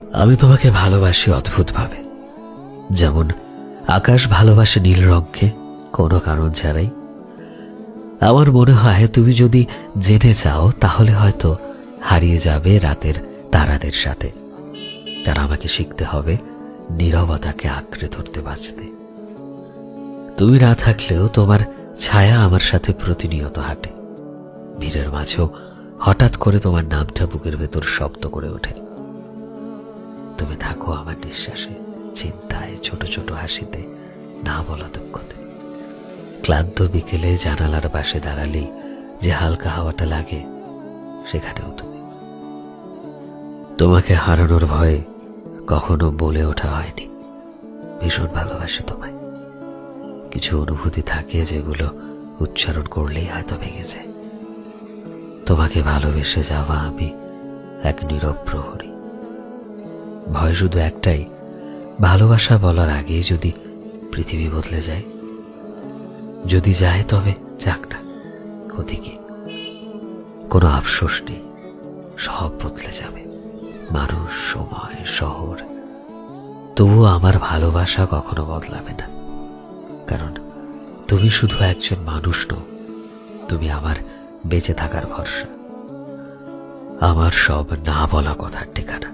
আমি তোমাকে ভালোবাসি অদ্ভুতভাবে, যেমন আকাশ ভালোবাসে নীল রঙকে কোনো কারণ ছাড়াই। আমার মনে হয় তুমি যদি জেনে যাও তাহলে হয়তো হারিয়ে যাবে রাতের তারাদের সাথে। তার আমাকে শিখতে হবে নীরবতাকে আঁকড়ে ধরতে বাঁচতে। তুমি না থাকলেও তোমার ছায়া আমার সাথে প্রতিনিয়ত হাঁটে। ভিড়ের মাঝেও হঠাৎ করে তোমার নামটা বুকের ভেতর শব্দ করে ওঠে। তুমি থাকো আমার নিঃশ্বাসে, চিন্তায়, ছোট ছোট হাসিতে, না বলা দুঃখতে। ক্লান্ত বিকেলে জানালার পাশে দাঁড়ালেই যে হালকা হাওয়াটা লাগে, সেখানেও তুমি। তোমাকে হারানোর ভয়ে কখনো বলে ওঠা হয়নি ভীষণ ভালোবাসি তোমায়। কিছু অনুভূতি থাকে যেগুলো উচ্চারণ করলেই হয়তো ভেঙে যায়। তোমাকে ভালোবেসে যাওয়া আমি এক নীরব প্রহরী। ভয় শুধু একটাই, ভালোবাসা বলার আগেই যদি পৃথিবী বদলে যায়। যদি যায় তবে যাক না, ক্ষতি কি? কোনো আফসোস নেই, সব বদলে যাবে, মানুষ, সময়, শহর। তবুও আমার ভালোবাসা কখনো বদলাবে না, কারণ তুমি শুধু একজন মানুষ নও, তুমি আমার বেঁচে থাকার ভরসা, আমার সব না বলা কথার ঠিকানা।